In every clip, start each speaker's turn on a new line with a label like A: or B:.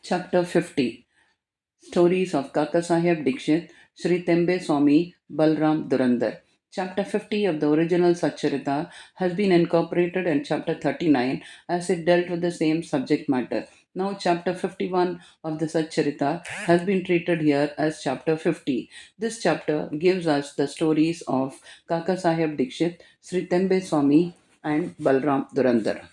A: Chapter 50. Stories of Kakasaheb Dikshit, Sri Tembe Swami, Balram Durandar. Chapter 50 of the original Satcharita has been incorporated in Chapter 39 as it dealt with the same subject matter. Now, Chapter 51 of the Satcharita has been treated here as Chapter 50. This chapter gives us the stories of Kakasaheb Dikshit, Sri Tembe Swami, and Balram Durandar.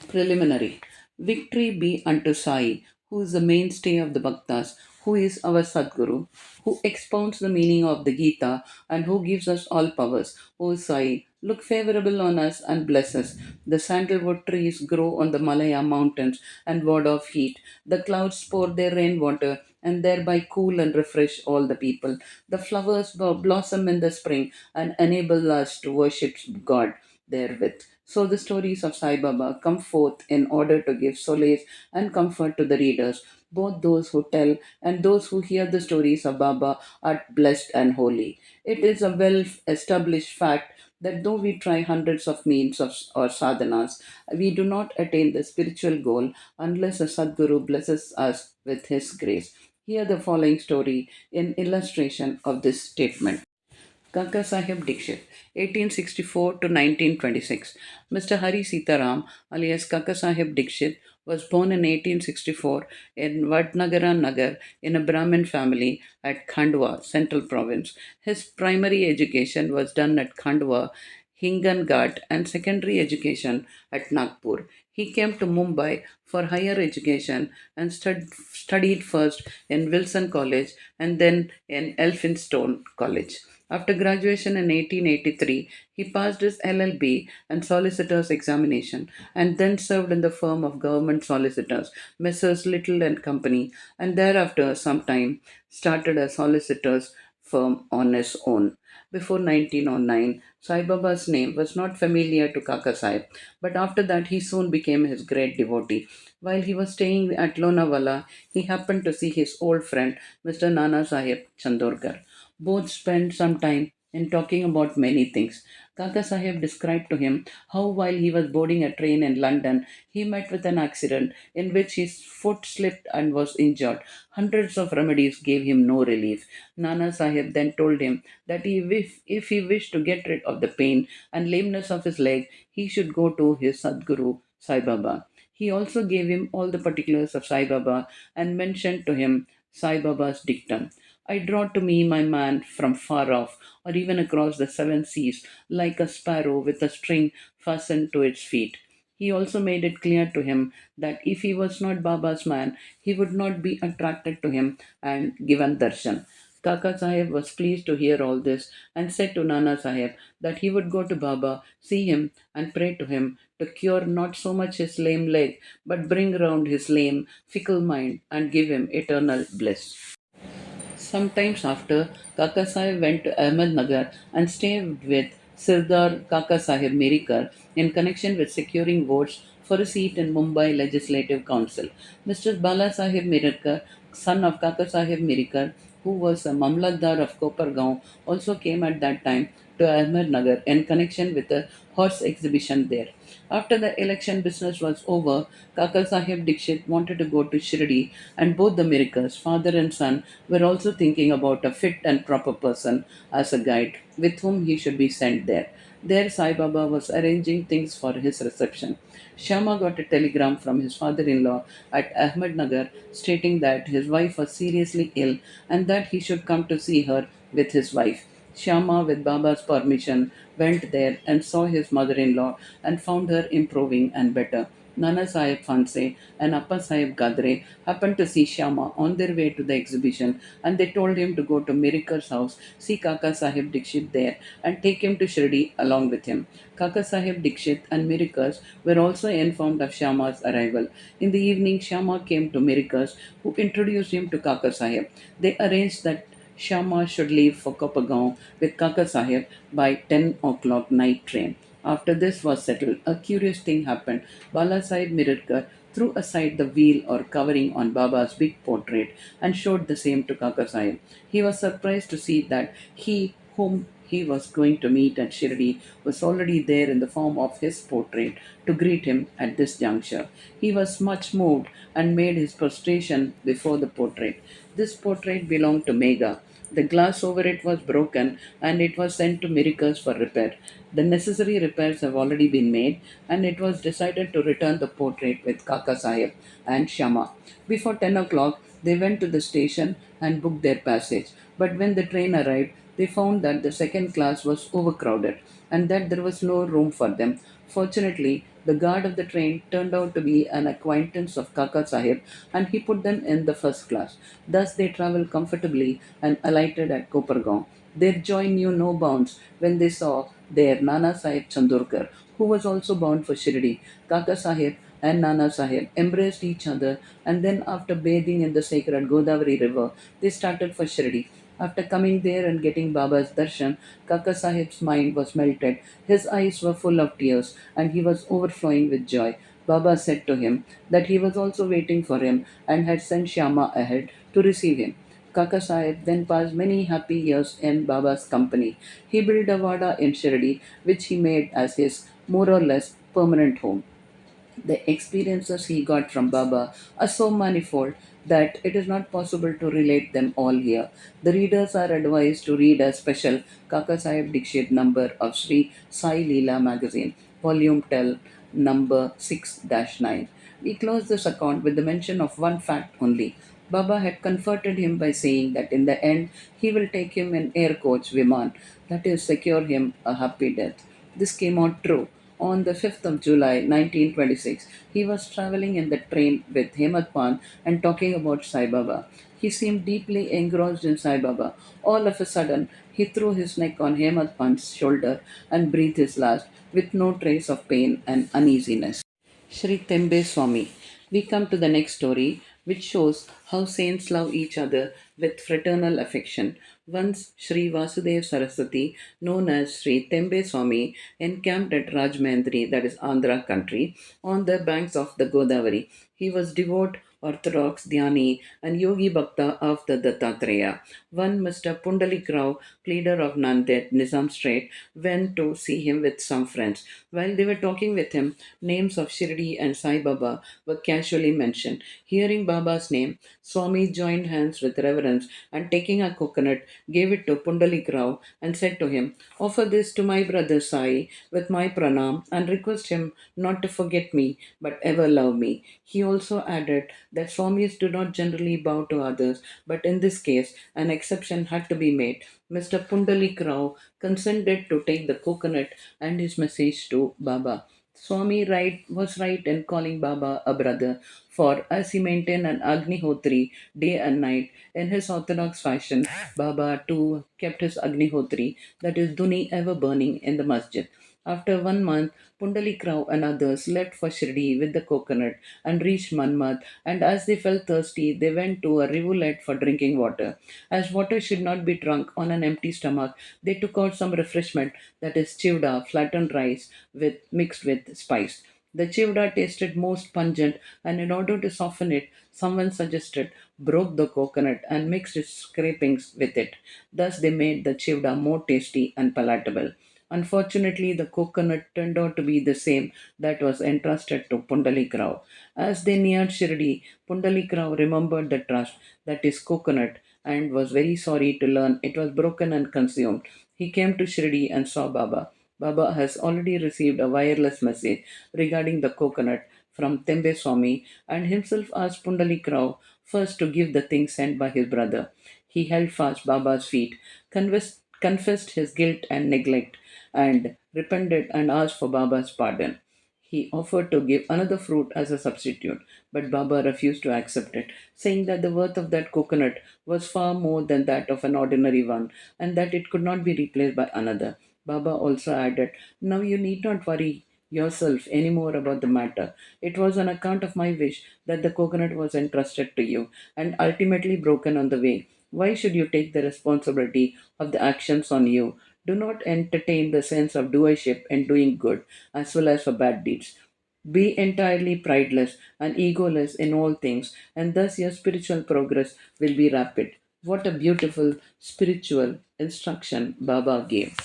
A: Preliminary. Victory be unto Sai, who is the mainstay of the Bhaktas, who is our Sadguru, who expounds the meaning of the Gita, and who gives us all powers. O Sai, look favorable on us and bless us. The sandalwood trees grow on the Malaya mountains and ward off heat. The clouds pour their rainwater and thereby cool and refresh all the people. The flowers blossom in the spring and enable us to worship God therewith. So the stories of Sai Baba come forth in order to give solace and comfort to the readers. Both those who tell and those who hear the stories of Baba are blessed and holy. It is a well established fact that though we try hundreds of means of, or sadhanas, we do not attain the spiritual goal unless a Sadguru blesses us with his grace. Hear the following story in illustration of this statement. Kaka Sahib Dikshit, 1864 to 1926. Mr. Hari Sitaram, alias Kaka Sahib Dikshit, was born in 1864 in Vadnagara Nagar in a Brahmin family at Khandwa, Central Province. His primary education was done at Khandwa, Hinganghat, and secondary education at Nagpur. He came to Mumbai for higher education and studied first in Wilson College and then in Elphinstone College. After graduation in 1883, he passed his LLB and solicitor's examination and then served in the firm of government solicitors, Messrs. Little and Company, and thereafter, some time, started a solicitor's firm on his own. Before 1909, Sai Baba's name was not familiar to Kaka Sahib, but after that he soon became his great devotee. While he was staying at Lonavala, he happened to see his old friend, Mr. Nana Sahib Chandorkar. Both spent some time in talking about many things. Kaka Sahib described to him how, while he was boarding a train in London, he met with an accident in which his foot slipped and was injured. Hundreds of remedies gave him no relief. Nana Sahib then told him that if he wished to get rid of the pain and lameness of his leg, he should go to his Sadguru Sai Baba. He also gave him all the particulars of Sai Baba and mentioned to him Sai Baba's dictum. I draw to me my man from far off, or even across the seven seas, like a sparrow with a string fastened to its feet. He also made it clear to him that if he was not Baba's man, he would not be attracted to him and given darshan. Kaka Sahib was pleased to hear all this and said to Nana Sahib that he would go to Baba, see him, and pray to him to cure not so much his lame leg, but bring round his lame, fickle mind and give him eternal bliss. Sometimes after, Kaka Sahib went to Ahmednagar and stayed with Sirdar Kaka Sahib Mirikar in connection with securing votes for a seat in Mumbai Legislative Council. Mr. Bala Sahib Mirikar, son of Kaka Sahib Mirikar, who was a Mamlatdar of Kopargaon, also came at that time to Ahmednagar in connection with a horse exhibition there. After the election business was over, Kaka Sahib Dikshit wanted to go to Shirdi, and both the Mirikars, father and son, were also thinking about a fit and proper person as a guide with whom he should be sent there. There, Sai Baba was arranging things for his reception. Shama got a telegram from his father in law at Ahmednagar stating that his wife was seriously ill and that he should come to see her with his wife. Shama, with Baba's permission, went there and saw his mother in law and found her improving and better. Nana Sahib Fanse and Appa Sahib Gadre happened to see Shama on their way to the exhibition and they told him to go to Mirikar's house, see Kaka Sahib Dikshit there, and take him to Shirdi along with him. Kaka Sahib Dikshit and Mirikars were also informed of Shama's arrival. In the evening, Shama came to Mirikars, who introduced him to Kaka Sahib. They arranged that Shama should leave for Kopagaon with Kaka Sahib by 10 o'clock night train. After this was settled, a curious thing happened. Bala Sahib Mirarkar threw aside the veil or covering on Baba's big portrait and showed the same to Kaka Sahib. He was surprised to see that he whom he was going to meet at Shirdi was already there in the form of his portrait to greet him at this juncture. He was much moved and made his prostration before the portrait. This portrait belonged to Megha. The glass over it was broken and it was sent to Miracles for repair. The necessary repairs have already been made and it was decided to return the portrait with Kaka Sahib and Shama. Before 10 o'clock, they went to the station and booked their passage. But when the train arrived, they found that the second class was overcrowded and that there was no room for them. Fortunately, the guard of the train turned out to be an acquaintance of Kaka Sahib and he put them in the first class. Thus they travelled comfortably and alighted at Kopargaon. Their joy knew no bounds when they saw their Nana Sahib Chandorkar, who was also bound for Shirdi. Kaka Sahib and Nana Sahib embraced each other, and then, after bathing in the sacred Godavari river, they started for Shirdi. After coming there and getting Baba's darshan, Kaka Sahib's mind was melted. His eyes were full of tears, and he was overflowing with joy. Baba said to him that he was also waiting for him and had sent Shyama ahead to receive him. Kaka Sahib then passed many happy years in Baba's company. He built a vada in Shirdi, which he made as his more or less permanent home. The experiences he got from Baba are so manifold that it is not possible to relate them all here. The readers are advised to read a special Kaka Sahib Dikshit number of Sri Sai Leela magazine, volume 12, number 6-9. We close this account with the mention of one fact only. Baba had comforted him by saying that in the end he will take him in air coach Viman, that is, secure him a happy death. This came out true. On the 5th of July 1926, he was traveling in the train with Hemant Pan and talking about Sai Baba. He seemed deeply engrossed in Sai Baba. All of a sudden, he threw his neck on Hemant Pan's shoulder and breathed his last with no trace of pain and uneasiness. Sri Tembe Swami. We come to the next story, which shows how saints love each other with fraternal affection. Once Sri Vasudev Saraswati, known as Sri Tembe Swami, encamped at Rajmahindri, that is Andhra country, on the banks of the Godavari. He was devout, orthodox, dhyani, and yogi bhakta of the Dattatreya. One Mr. Pundalik Rao, pleader of Nanded, Nizam Strait, went to see him with some friends. While they were talking with him, names of Shirdi and Sai Baba were casually mentioned. Hearing Baba's name, Swami joined hands with reverence and taking a coconut, gave it to Pundalik Rao and said to him, "Offer this to my brother Sai with my pranam and request him not to forget me but ever love me." He also added that Swamis do not generally bow to others, but in this case, an exception had to be made. Mr. Pundalik Rao consented to take the coconut and his message to Baba. Swami was right in calling Baba a brother, for as he maintained an Agnihotri day and night in his orthodox fashion, Baba too kept his Agnihotri, that is Duni, ever burning in the masjid. After 1 month, Pundalik Rao and others left for Shirdi with the coconut and reached Manmad, and as they felt thirsty, they went to a rivulet for drinking water. As water should not be drunk on an empty stomach, they took out some refreshment, that is chivda, flattened rice mixed with spice. The chivda tasted most pungent, and in order to soften it, someone suggested broke the coconut and mixed its scrapings with it. Thus, they made the chivda more tasty and palatable. Unfortunately, the coconut turned out to be the same that was entrusted to Pundalik Rao. As they neared Shirdi, Pundalik Rao remembered the trust, that is coconut, and was very sorry to learn it was broken and consumed. He came to Shirdi and saw Baba. Baba has already received a wireless message regarding the coconut from Tembe Swami and himself asked Pundalik Rao first to give the thing sent by his brother. He held fast Baba's feet, confessed his guilt and neglect, and repented and asked for Baba's pardon. He offered to give another fruit as a substitute, but Baba refused to accept it, saying that the worth of that coconut was far more than that of an ordinary one, and that it could not be replaced by another. Baba also added, "Now you need not worry yourself any more about the matter. It was on account of my wish that the coconut was entrusted to you and ultimately broken on the way. Why should you take the responsibility of the actions on you? Do not entertain the sense of doership and doing good, as well as for bad deeds. Be entirely prideless and egoless in all things, and thus your spiritual progress will be rapid." What a beautiful spiritual instruction Baba gave.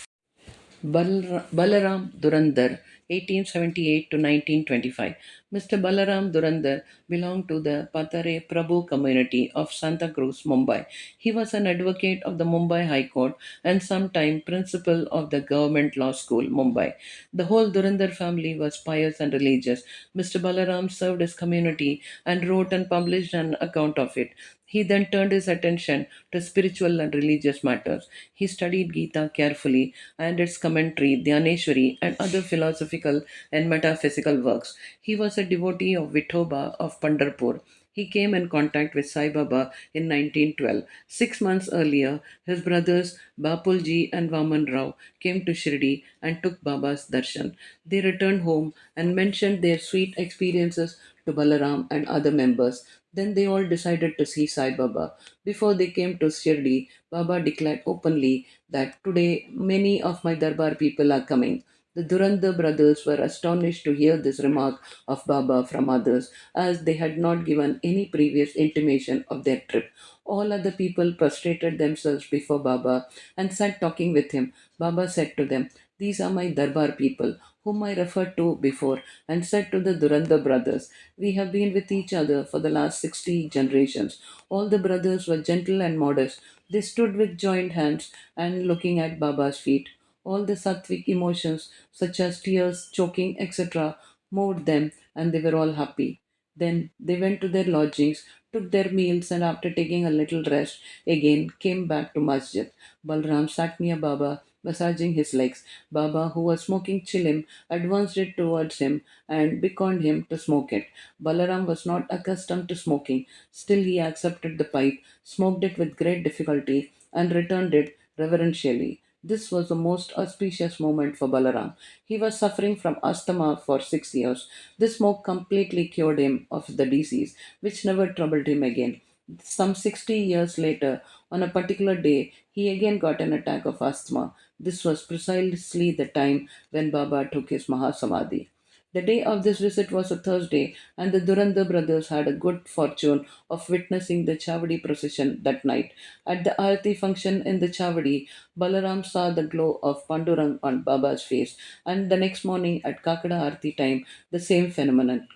A: Balaram Durandar, 1878 to 1925. Mr. Balaram Durandar belonged to the Patare Prabhu community of Santa Cruz, Mumbai. He was an advocate of the Mumbai High Court and sometime principal of the Government Law School, Mumbai. The whole Durandar family was pious and religious. Mr. Balaram served his community and wrote and published an account of it. He then turned his attention to spiritual and religious matters. He studied Gita carefully and its commentary, Dhyaneshwari, and other philosophical and metaphysical works. He was a devotee of Vithoba of Pandharpur. He came in contact with Sai Baba in 1912. 6 months earlier, his brothers Bapulji and Vaman Rao came to Shirdi and took Baba's darshan. They returned home and mentioned their sweet experiences to Balaram and other members. Then they all decided to see Sai Baba. Before they came to Shirdi, Baba declared openly that today many of my Darbar people are coming. The Durandar brothers were astonished to hear this remark of Baba from others, as they had not given any previous intimation of their trip. All other people prostrated themselves before Baba and sat talking with him. Baba said to them, "These are my Darbar people, whom I referred to before, and said to the Durandar brothers, we have been with each other for the last 60 generations. All the brothers were gentle and modest. They stood with joined hands and looking at Baba's feet. All the sattvic emotions, such as tears, choking, etc., moved them, and they were all happy. Then they went to their lodgings, took their meals, and after taking a little rest, again came back to Masjid. Balram sat near Baba, massaging his legs. Baba, who was smoking chilim, advanced it towards him and beckoned him to smoke it. Balaram was not accustomed to smoking. Still, he accepted the pipe, smoked it with great difficulty, and returned it reverentially. This was a most auspicious moment for Balaram. He was suffering from asthma for 6 years. This smoke completely cured him of the disease, which never troubled him again. Some 60 years later, on a particular day, he again got an attack of asthma. This was precisely the time when Baba took his Mahasamadhi. The day of this visit was a Thursday, and the Durandar brothers had a good fortune of witnessing the Chavadi procession that night. At the Arati function in the Chavadi, Balaram saw the glow of Pandurang on Baba's face, and the next morning at Kakada Arati time, the same phenomenon,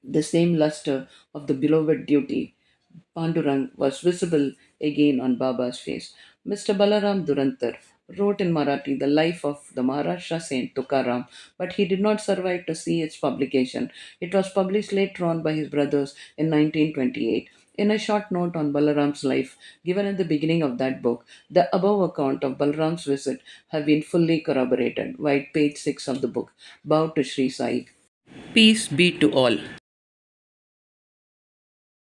A: the same luster of the beloved duty. Pandurang was visible again on Baba's face. Mr. Balaram Durantar wrote in Marathi the life of the Maharashtra saint Tukaram, but he did not survive to see its publication. It was published later on by his brothers in 1928. In a short note on Balaram's life given at the beginning of that book, the above account of Balaram's visit have been fully corroborated. Write page 6 of the book. Bow to Sri Sai. Peace be to all.